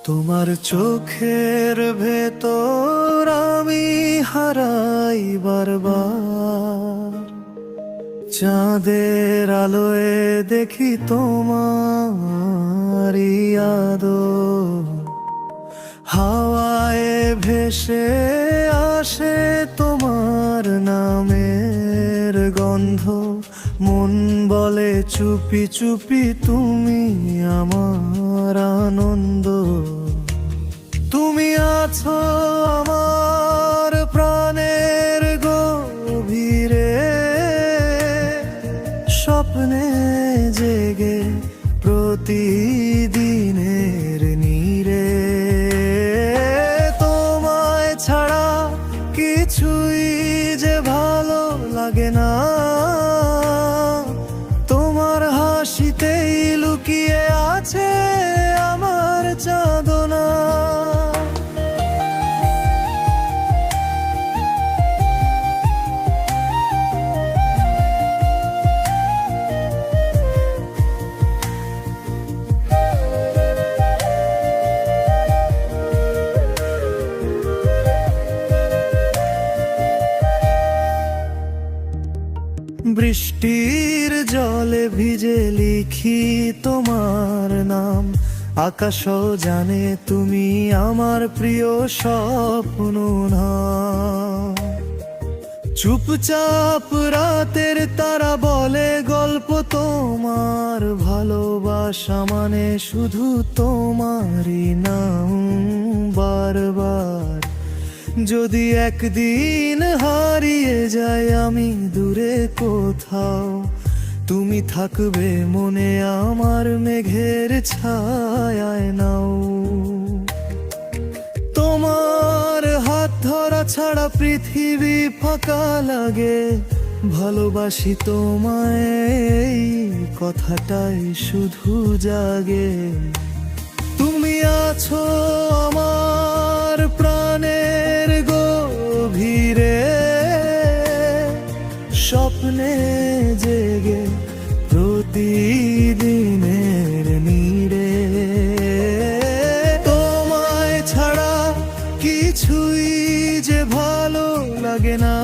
তোমার চোখের ভেতর আমি হারাই বারবার, চাঁদের আলোয় দেখি তোমার আদর। হাওয়ায় ভেসে আসে তোমার নামের গন্ধ, মন বলে চুপি চুপি তুমি আমার আনন্দ। তুমি আছো আমার প্রাণের গভীরে, স্বপ্নে জেগে প্রতিদিনের নীরে। তোমায় ছাড়া কিছুই যে ভালো লাগে না, তোমার হাসিতেই লুকিয়ে আছে আমার চাঁদনা। বৃষ্টির জলে ভিজে লিখি তোমার নাম, আকাশও জানে তুমি আমার প্রিয় স্বপ্ন নাম। চুপচাপ রাতের তারা বলে গল্প তোমার, ভালোবাসা মানে শুধু তোমারই নাম বারবার। যদি একদিন হারিয়ে যাই আমি দূরে কোথাও, তুমি থাকবে মনে আমার মেঘের ছায়ায় নাও। তোমার হাত ধরা ছাড়া পৃথিবী ফাঁকা লাগে, ভালোবাসি তোমায় এই কথাটাই শুধু জাগে। তুমি আছো আমার প্রাণের গভীরে, স্বপ্নে জেগে প্রতিদিনের নীরে। তোমায় ছাড়া কিছুই যে ভালো লাগে না,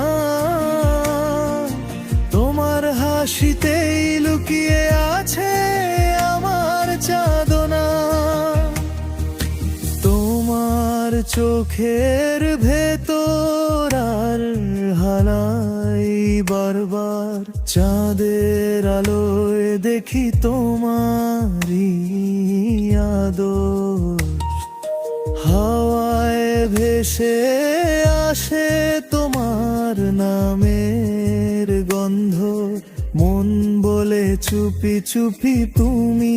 তোমার হাসিতেই লুকিয়ে আছে আমার চাঁদনা। তোমার চোখের ভেতর আর হারাই বারবার, চাঁদের আলোয় দেখি তোমারই আদর। হাওয়ায় ভেসে আসে তোমার নামের গন্ধ, মন বলে চুপি চুপি তুমি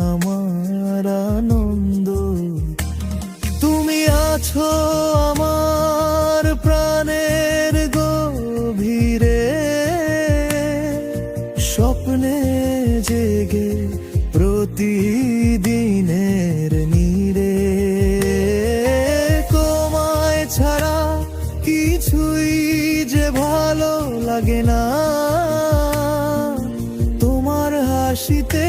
আমার আনন্দ। তুমি আছো আমার প্রাণের গভীরে, স্বপ্নে জেগে প্রতিদিনের নীরে। তোমায় ছাড়া কিছুই যে ভালো লাগে না, তোমার হাসিতে